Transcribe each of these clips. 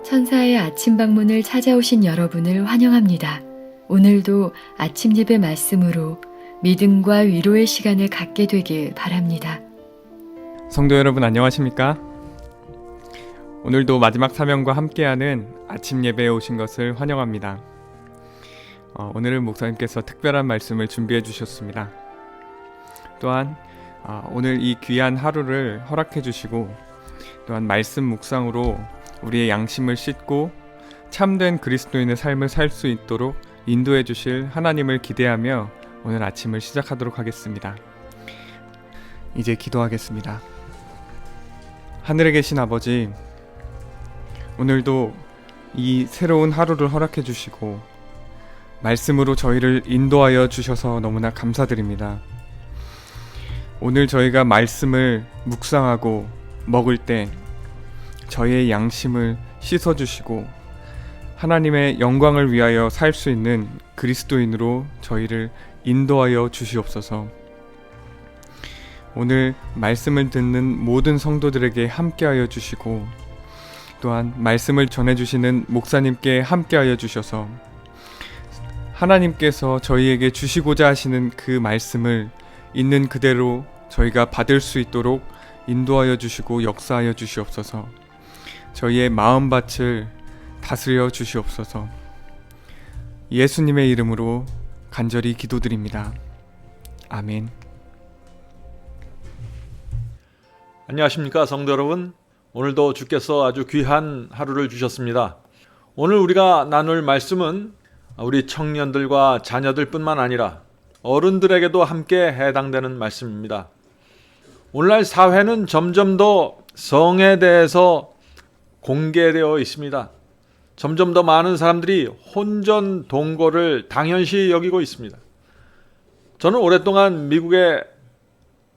천사의 아침 방문을 찾아오신 여러분을 환영합니다. 오늘도 아침 예배 말씀으로 믿음과 위로의 시간을 갖게 되길 바랍니다. 성도 여러분 안녕하십니까? 오늘도 마지막 사명과 함께하는 아침 예배에 오신 것을 환영합니다. 오늘은 목사님께서 특별한 말씀을 준비해 주셨습니다. 또한 오늘 이 귀한 하루를 허락해 주시고 또한 말씀 묵상으로 우리의 양심을 씻고 참된 그리스도인의 삶을 살 수 있도록 인도해 주실 하나님을 기대하며 오늘 아침을 시작하도록 하겠습니다. 이제 기도하겠습니다. 하늘에 계신 아버지, 오늘도 이 새로운 하루를 허락해 주시고 말씀으로 저희를 인도하여 주셔서 너무나 감사드립니다. 오늘 저희가 말씀을 묵상하고 먹을 때 저희의 양심을 씻어주시고 하나님의 영광을 위하여 살 수 있는 그리스도인으로 저희를 인도하여 주시옵소서. 오늘 말씀을 듣는 모든 성도들에게 함께하여 주시고 또한 말씀을 전해주시는 목사님께 함께하여 주셔서 하나님께서 저희에게 주시고자 하시는 그 말씀을 있는 그대로 저희가 받을 수 있도록 인도하여 주시고 역사하여 주시옵소서. 저희의 마음밭을 다스려 주시옵소서. 예수님의 이름으로 간절히 기도드립니다. 아멘. 안녕하십니까 성도 여러분. 오늘도 주께서 아주 귀한 하루를 주셨습니다. 오늘 우리가 나눌 말씀은 우리 청년들과 자녀들 뿐만 아니라 어른들에게도 함께 해당되는 말씀입니다. 오늘날 사회는 점점 더 성에 대해서 공개되어 있습니다. 점점 더 많은 사람들이 혼전 동거를 당연시 여기고 있습니다. 저는 오랫동안 미국에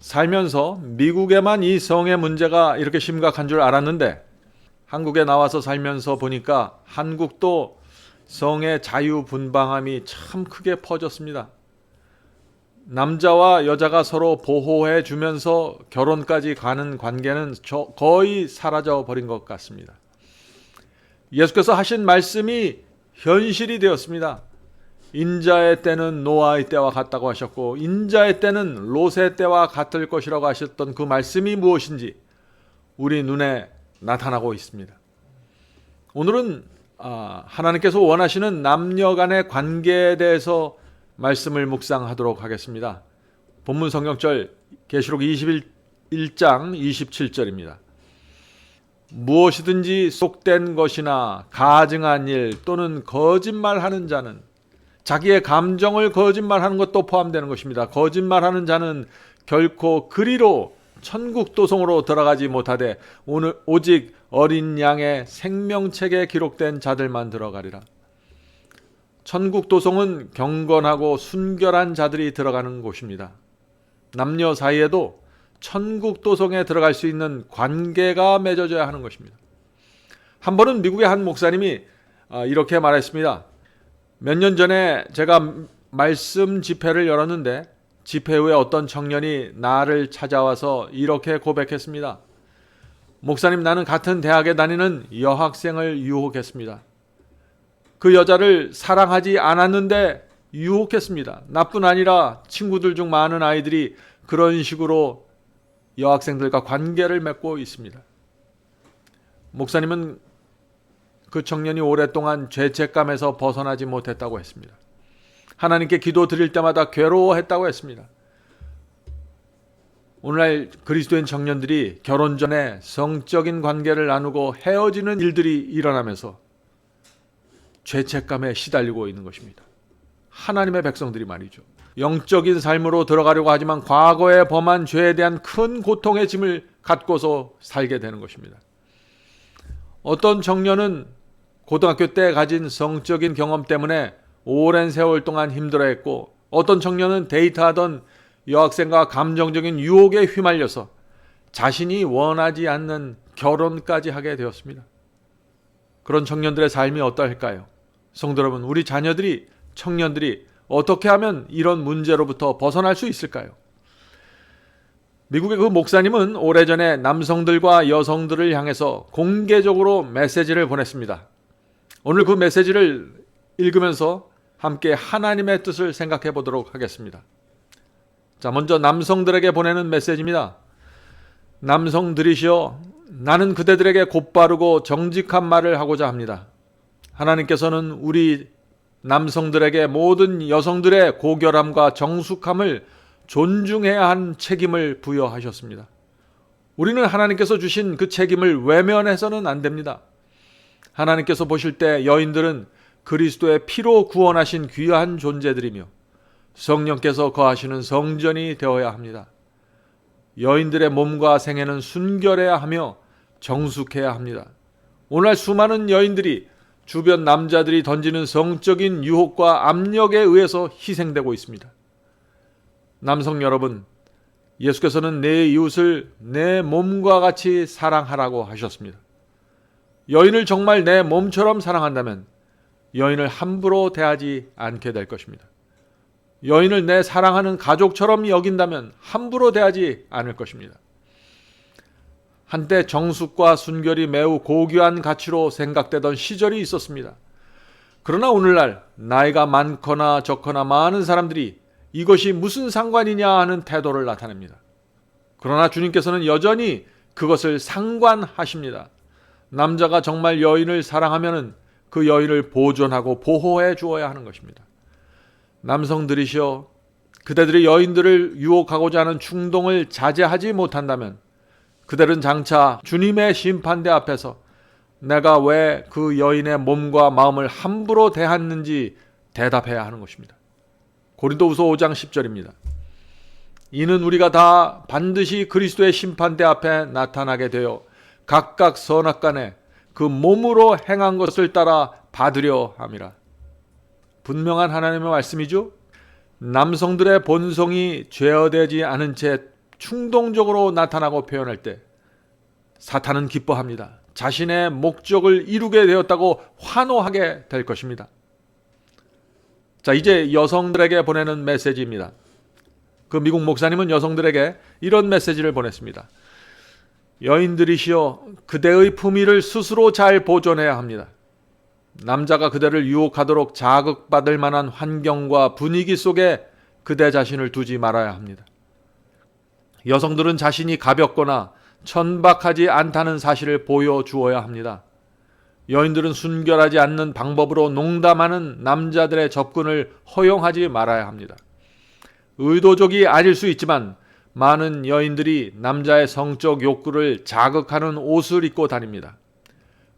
살면서 미국에만 이 성의 문제가 이렇게 심각한 줄 알았는데 한국에 나와서 살면서 보니까 한국도 성의 자유분방함이 참 크게 퍼졌습니다. 남자와 여자가 서로 보호해 주면서 결혼까지 가는 관계는 거의 사라져 버린 것 같습니다. 예수께서 하신 말씀이 현실이 되었습니다. 인자의 때는 노아의 때와 같다고 하셨고 인자의 때는 롯의 때와 같을 것이라고 하셨던 그 말씀이 무엇인지 우리 눈에 나타나고 있습니다. 오늘은 하나님께서 원하시는 남녀 간의 관계에 대해서 말씀을 묵상하도록 하겠습니다. 본문 성경절 계시록 21장 27절입니다. 무엇이든지 속된 것이나 가증한 일 또는 거짓말하는 자는 자기의 감정을 거짓말하는 것도 포함되는 것입니다. 거짓말하는 자는 결코 그리로 천국 도성으로 들어가지 못하되 오늘 오직 어린 양의 생명책에 기록된 자들만 들어가리라. 천국 도성은 경건하고 순결한 자들이 들어가는 곳입니다. 남녀 사이에도 천국 도성에 들어갈 수 있는 관계가 맺어져야 하는 것입니다. 한 번은 미국의 한 목사님이 이렇게 말했습니다. 몇 년 전에 제가 말씀 집회를 열었는데 집회 후에 어떤 청년이 나를 찾아와서 이렇게 고백했습니다. 목사님, 나는 같은 대학에 다니는 여학생을 유혹했습니다. 그 여자를 사랑하지 않았는데 유혹했습니다. 나뿐 아니라 친구들 중 많은 아이들이 그런 식으로 여학생들과 관계를 맺고 있습니다. 목사님은 그 청년이 오랫동안 죄책감에서 벗어나지 못했다고 했습니다. 하나님께 기도 드릴 때마다 괴로워했다고 했습니다. 오늘날 그리스도인 청년들이 결혼 전에 성적인 관계를 나누고 헤어지는 일들이 일어나면서 죄책감에 시달리고 있는 것입니다. 하나님의 백성들이 말이죠. 영적인 삶으로 들어가려고 하지만 과거에 범한 죄에 대한 큰 고통의 짐을 갖고서 살게 되는 것입니다. 어떤 청년은 고등학교 때 가진 성적인 경험 때문에 오랜 세월 동안 힘들어했고 어떤 청년은 데이트하던 여학생과 감정적인 유혹에 휘말려서 자신이 원하지 않는 결혼까지 하게 되었습니다. 그런 청년들의 삶이 어떨까요? 성도 여러분, 우리 자녀들이, 청년들이 어떻게 하면 이런 문제로부터 벗어날 수 있을까요? 미국의 그 목사님은 오래전에 남성들과 여성들을 향해서 공개적으로 메시지를 보냈습니다. 오늘 그 메시지를 읽으면서 함께 하나님의 뜻을 생각해 보도록 하겠습니다. 자, 먼저 남성들에게 보내는 메시지입니다. 남성들이시여, 나는 그대들에게 곧바르고 정직한 말을 하고자 합니다. 하나님께서는 우리 남성들에게 모든 여성들의 고결함과 정숙함을 존중해야 한 책임을 부여하셨습니다. 우리는 하나님께서 주신 그 책임을 외면해서는 안 됩니다. 하나님께서 보실 때 여인들은 그리스도의 피로 구원하신 귀한 존재들이며 성령께서 거하시는 성전이 되어야 합니다. 여인들의 몸과 생애는 순결해야 하며 정숙해야 합니다. 오늘 수많은 여인들이 주변 남자들이 던지는 성적인 유혹과 압력에 의해서 희생되고 있습니다. 남성 여러분, 예수께서는 내 이웃을 내 몸과 같이 사랑하라고 하셨습니다. 여인을 정말 내 몸처럼 사랑한다면 여인을 함부로 대하지 않게 될 것입니다. 여인을 내 사랑하는 가족처럼 여긴다면 함부로 대하지 않을 것입니다. 한때 정숙과 순결이 매우 고귀한 가치로 생각되던 시절이 있었습니다. 그러나 오늘날 나이가 많거나 적거나 많은 사람들이 이것이 무슨 상관이냐 하는 태도를 나타냅니다. 그러나 주님께서는 여전히 그것을 상관하십니다. 남자가 정말 여인을 사랑하면 그 여인을 보존하고 보호해 주어야 하는 것입니다. 남성들이시여, 그대들이 여인들을 유혹하고자 하는 충동을 자제하지 못한다면 그들은 장차 주님의 심판대 앞에서 내가 왜 그 여인의 몸과 마음을 함부로 대했는지 대답해야 하는 것입니다. 고린도후서 5장 10절입니다. 이는 우리가 다 반드시 그리스도의 심판대 앞에 나타나게 되어 각각 선악간에 그 몸으로 행한 것을 따라 받으려 함이라. 분명한 하나님의 말씀이죠. 남성들의 본성이 죄어되지 않은 채 충동적으로 나타나고 표현할 때 사탄은 기뻐합니다. 자신의 목적을 이루게 되었다고 환호하게 될 것입니다. 자, 이제 여성들에게 보내는 메시지입니다. 그 미국 목사님은 여성들에게 이런 메시지를 보냈습니다. 여인들이시여, 그대의 품위를 스스로 잘 보존해야 합니다. 남자가 그대를 유혹하도록 자극받을 만한 환경과 분위기 속에 그대 자신을 두지 말아야 합니다. 여성들은 자신이 가볍거나 천박하지 않다는 사실을 보여주어야 합니다. 여인들은 순결하지 않는 방법으로 농담하는 남자들의 접근을 허용하지 말아야 합니다. 의도적이 아닐 수 있지만 많은 여인들이 남자의 성적 욕구를 자극하는 옷을 입고 다닙니다.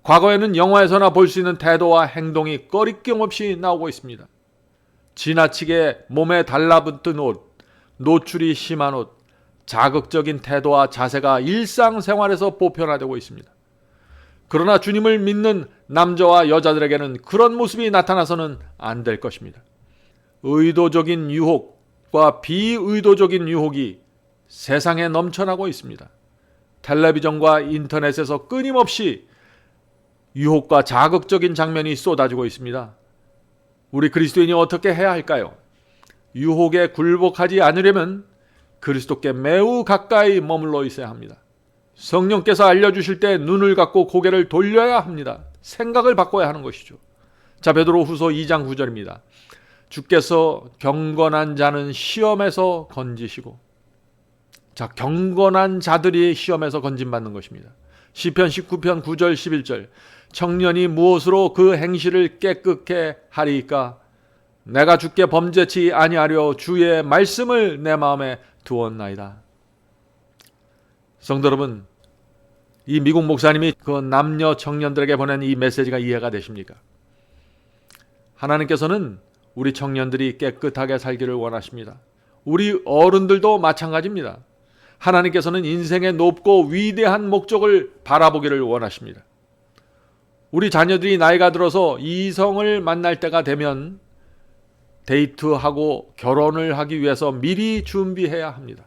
과거에는 영화에서나 볼 수 있는 태도와 행동이 꺼리낌 없이 나오고 있습니다. 지나치게 몸에 달라붙은 옷, 노출이 심한 옷, 자극적인 태도와 자세가 일상생활에서 보편화되고 있습니다. 그러나 주님을 믿는 남자와 여자들에게는 그런 모습이 나타나서는 안 될 것입니다. 의도적인 유혹과 비의도적인 유혹이 세상에 넘쳐나고 있습니다. 텔레비전과 인터넷에서 끊임없이 유혹과 자극적인 장면이 쏟아지고 있습니다. 우리 그리스도인이 어떻게 해야 할까요? 유혹에 굴복하지 않으려면 그리스도께 매우 가까이 머물러 있어야 합니다. 성령께서 알려주실 때 눈을 감고 고개를 돌려야 합니다. 생각을 바꿔야 하는 것이죠. 자, 베드로후서 2장 9절입니다. 주께서 경건한 자는 시험에서 건지시고, 자, 경건한 자들이 시험에서 건진받는 것입니다. 시편 19편 9절 11절. 청년이 무엇으로 그 행실을 깨끗게 하리이까? 내가 주께 범죄치 아니하려 주의 말씀을 내 마음에 두었나이다. 성도 여러분, 이 미국 목사님이 그 남녀 청년들에게 보낸 이 메시지가 이해가 되십니까? 하나님께서는 우리 청년들이 깨끗하게 살기를 원하십니다. 우리 어른들도 마찬가지입니다. 하나님께서는 인생의 높고 위대한 목적을 바라보기를 원하십니다. 우리 자녀들이 나이가 들어서 이성을 만날 때가 되면 데이트하고 결혼을 하기 위해서 미리 준비해야 합니다.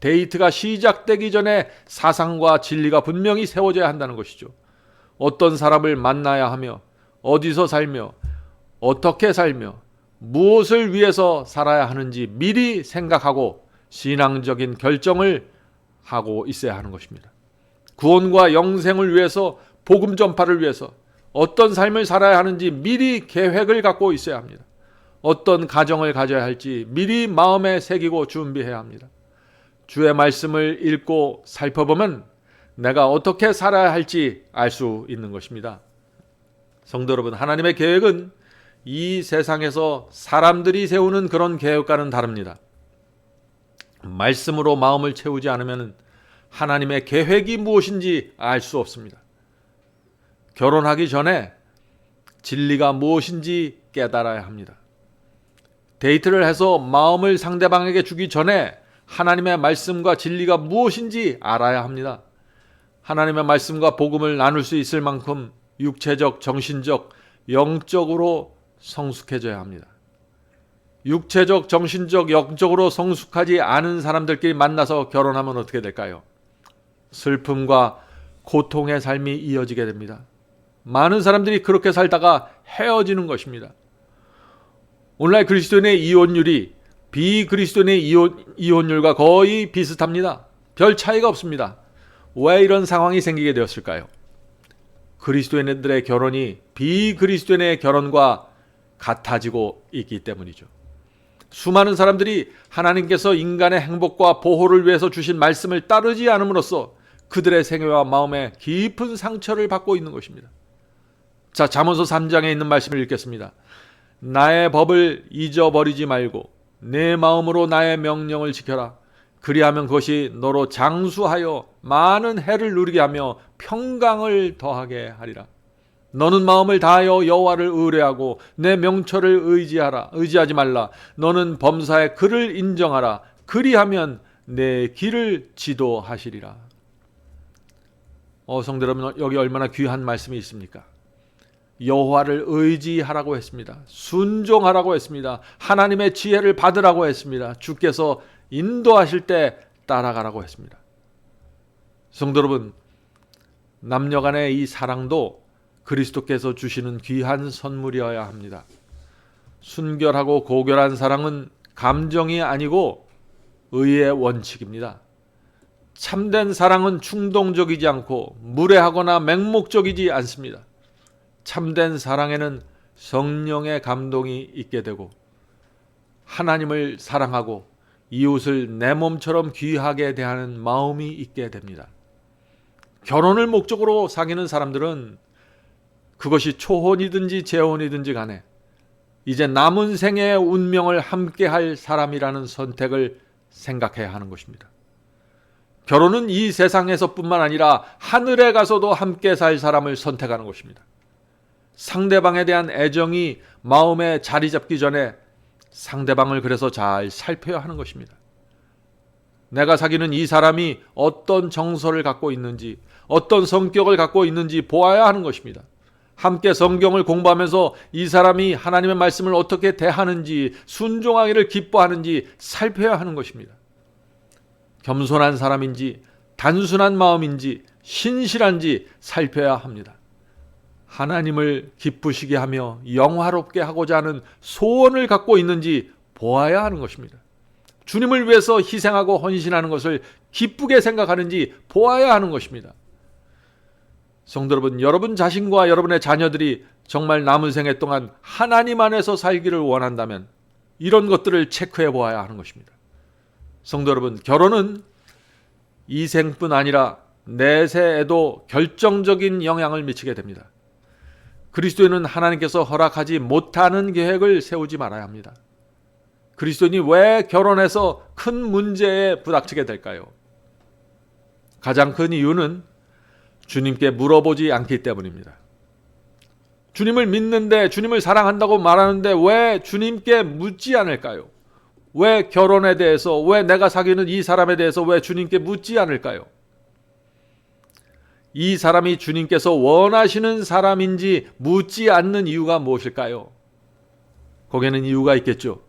데이트가 시작되기 전에 사상과 진리가 분명히 세워져야 한다는 것이죠. 어떤 사람을 만나야 하며, 어디서 살며, 어떻게 살며, 무엇을 위해서 살아야 하는지 미리 생각하고 신앙적인 결정을 하고 있어야 하는 것입니다. 구원과 영생을 위해서, 복음 전파를 위해서 어떤 삶을 살아야 하는지 미리 계획을 갖고 있어야 합니다. 어떤 가정을 가져야 할지 미리 마음에 새기고 준비해야 합니다. 주의 말씀을 읽고 살펴보면 내가 어떻게 살아야 할지 알 수 있는 것입니다. 성도 여러분, 하나님의 계획은 이 세상에서 사람들이 세우는 그런 계획과는 다릅니다. 말씀으로 마음을 채우지 않으면 하나님의 계획이 무엇인지 알 수 없습니다. 결혼하기 전에 진리가 무엇인지 깨달아야 합니다. 데이트를 해서 마음을 상대방에게 주기 전에 하나님의 말씀과 진리가 무엇인지 알아야 합니다. 하나님의 말씀과 복음을 나눌 수 있을 만큼 육체적, 정신적, 영적으로 성숙해져야 합니다. 육체적, 정신적, 영적으로 성숙하지 않은 사람들끼리 만나서 결혼하면 어떻게 될까요? 슬픔과 고통의 삶이 이어지게 됩니다. 많은 사람들이 그렇게 살다가 헤어지는 것입니다. 오늘날 그리스도인의 이혼율이 비그리스도인의 이혼율과 거의 비슷합니다. 별 차이가 없습니다. 왜 이런 상황이 생기게 되었을까요? 그리스도인들의 결혼이 비그리스도인의 결혼과 같아지고 있기 때문이죠. 수많은 사람들이 하나님께서 인간의 행복과 보호를 위해서 주신 말씀을 따르지 않음으로써 그들의 생애와 마음에 깊은 상처를 받고 있는 것입니다. 자, 잠언서 3장에 있는 말씀을 읽겠습니다. 나의 법을 잊어버리지 말고 내 마음으로 나의 명령을 지켜라. 그리하면 그것이 너로 장수하여 많은 해를 누리게 하며 평강을 더하게 하리라. 너는 마음을 다하여 여호와를 의뢰하고 내 명철을 의지하지 말라. 너는 범사의 그를 인정하라. 그리하면 내 길을 지도하시리라. 성도 여러분, 여기 얼마나 귀한 말씀이 있습니까? 여호와를 의지하라고 했습니다. 순종하라고 했습니다. 하나님의 지혜를 받으라고 했습니다. 주께서 인도하실 때 따라가라고 했습니다. 성도 여러분, 남녀 간의 이 사랑도 그리스도께서 주시는 귀한 선물이어야 합니다. 순결하고 고결한 사랑은 감정이 아니고 의의 원칙입니다. 참된 사랑은 충동적이지 않고 무례하거나 맹목적이지 않습니다. 참된 사랑에는 성령의 감동이 있게 되고 하나님을 사랑하고 이웃을 내 몸처럼 귀하게 대하는 마음이 있게 됩니다. 결혼을 목적으로 사귀는 사람들은 그것이 초혼이든지 재혼이든지 간에 이제 남은 생애의 운명을 함께할 사람이라는 선택을 생각해야 하는 것입니다. 결혼은 이 세상에서뿐만 아니라 하늘에 가서도 함께 살 사람을 선택하는 것입니다. 상대방에 대한 애정이 마음에 자리 잡기 전에 상대방을 그래서 잘 살펴야 하는 것입니다. 내가 사귀는 이 사람이 어떤 정서를 갖고 있는지, 어떤 성격을 갖고 있는지 보아야 하는 것입니다. 함께 성경을 공부하면서 이 사람이 하나님의 말씀을 어떻게 대하는지, 순종하기를 기뻐하는지 살펴야 하는 것입니다. 겸손한 사람인지, 단순한 마음인지, 신실한지 살펴야 합니다. 하나님을 기쁘시게 하며 영화롭게 하고자 하는 소원을 갖고 있는지 보아야 하는 것입니다. 주님을 위해서 희생하고 헌신하는 것을 기쁘게 생각하는지 보아야 하는 것입니다. 성도 여러분, 여러분 자신과 여러분의 자녀들이 정말 남은 생애 동안 하나님 안에서 살기를 원한다면 이런 것들을 체크해 보아야 하는 것입니다. 성도 여러분, 결혼은 이 생뿐 아니라 내세에도 결정적인 영향을 미치게 됩니다. 그리스도인은 하나님께서 허락하지 못하는 계획을 세우지 말아야 합니다. 그리스도인이 왜 결혼해서 큰 문제에 부닥치게 될까요? 가장 큰 이유는 주님께 물어보지 않기 때문입니다. 주님을 믿는데, 주님을 사랑한다고 말하는데 왜 주님께 묻지 않을까요? 왜 결혼에 대해서, 왜 내가 사귀는 이 사람에 대해서 왜 주님께 묻지 않을까요? 이 사람이 주님께서 원하시는 사람인지 묻지 않는 이유가 무엇일까요? 거기에는 이유가 있겠죠.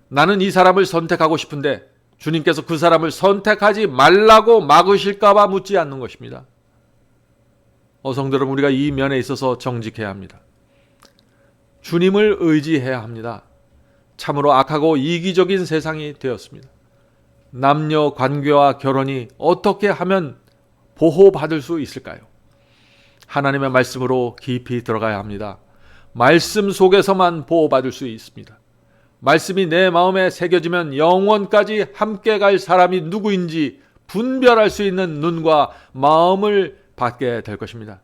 나는 이 사람을 선택하고 싶은데 주님께서 그 사람을 선택하지 말라고 막으실까 봐 묻지 않는 것입니다. 성도 여러분, 우리가 이 면에 있어서 정직해야 합니다. 주님을 의지해야 합니다. 참으로 악하고 이기적인 세상이 되었습니다. 남녀 관계와 결혼이 어떻게 하면 보호받을 수 있을까요? 하나님의 말씀으로 깊이 들어가야 합니다. 말씀 속에서만 보호받을 수 있습니다. 말씀이 내 마음에 새겨지면 영원까지 함께 갈 사람이 누구인지 분별할 수 있는 눈과 마음을 받게 될 것입니다.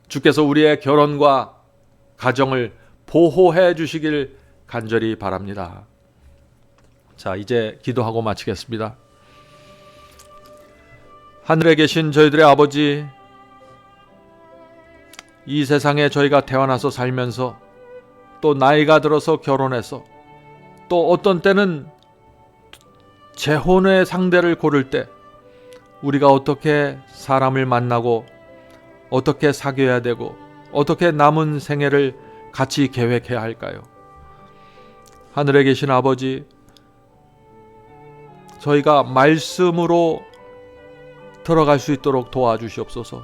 주께서 우리의 결혼과 가정을 보호해 주시길 간절히 바랍니다. 자, 이제 기도하고 마치겠습니다. 하늘에 계신 저희들의 아버지, 이 세상에 저희가 태어나서 살면서 또 나이가 들어서 결혼해서 또 어떤 때는 재혼의 상대를 고를 때 우리가 어떻게 사람을 만나고 어떻게 사귀어야 되고 어떻게 남은 생애를 같이 계획해야 할까요? 하늘에 계신 아버지, 저희가 말씀으로 들어갈 수 있도록 도와주시옵소서.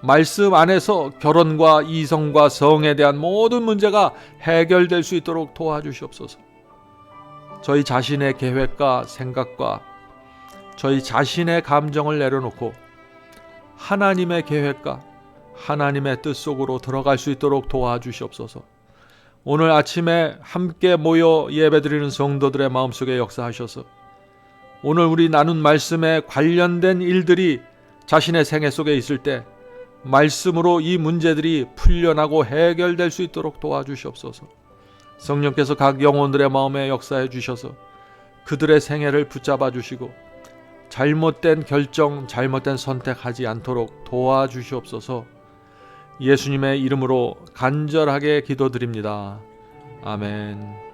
말씀 안에서 결혼과 이성과 성에 대한 모든 문제가 해결될 수 있도록 도와주시옵소서. 저희 자신의 계획과 생각과 저희 자신의 감정을 내려놓고 하나님의 계획과 하나님의 뜻 속으로 들어갈 수 있도록 도와주시옵소서. 오늘 아침에 함께 모여 예배드리는 성도들의 마음속에 역사하셔서 오늘 우리 나눈 말씀에 관련된 일들이 자신의 생애 속에 있을 때 말씀으로 이 문제들이 풀려나고 해결될 수 있도록 도와주시옵소서. 성령께서 각 영혼들의 마음에 역사해 주셔서 그들의 생애를 붙잡아 주시고 잘못된 결정, 잘못된 선택하지 않도록 도와주시옵소서. 예수님의 이름으로 간절하게 기도드립니다. 아멘.